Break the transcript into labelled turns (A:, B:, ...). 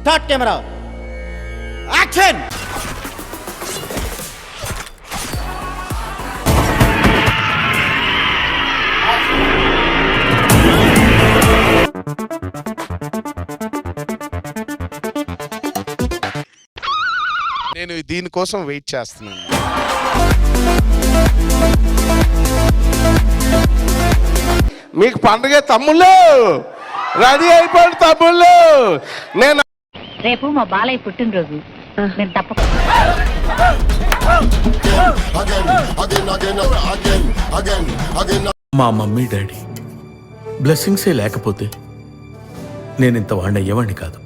A: Start camera action.
B: నేను దీనికోసం wait చేస్తున్నాను. మీకు పండుగ తమ్ముళ్ళు రెడీ అయిపోయింది తమ్ముళ్ళు. నేను
C: రేపు మా బాలయ్య పుట్టినరోజు, నేను తప్పకుండా
D: మా మమ్మీ డాడీ బ్లెస్సింగ్సే లేకపోతే నేను ఇంత వాడిని అయ్యేవాడిని కాదు.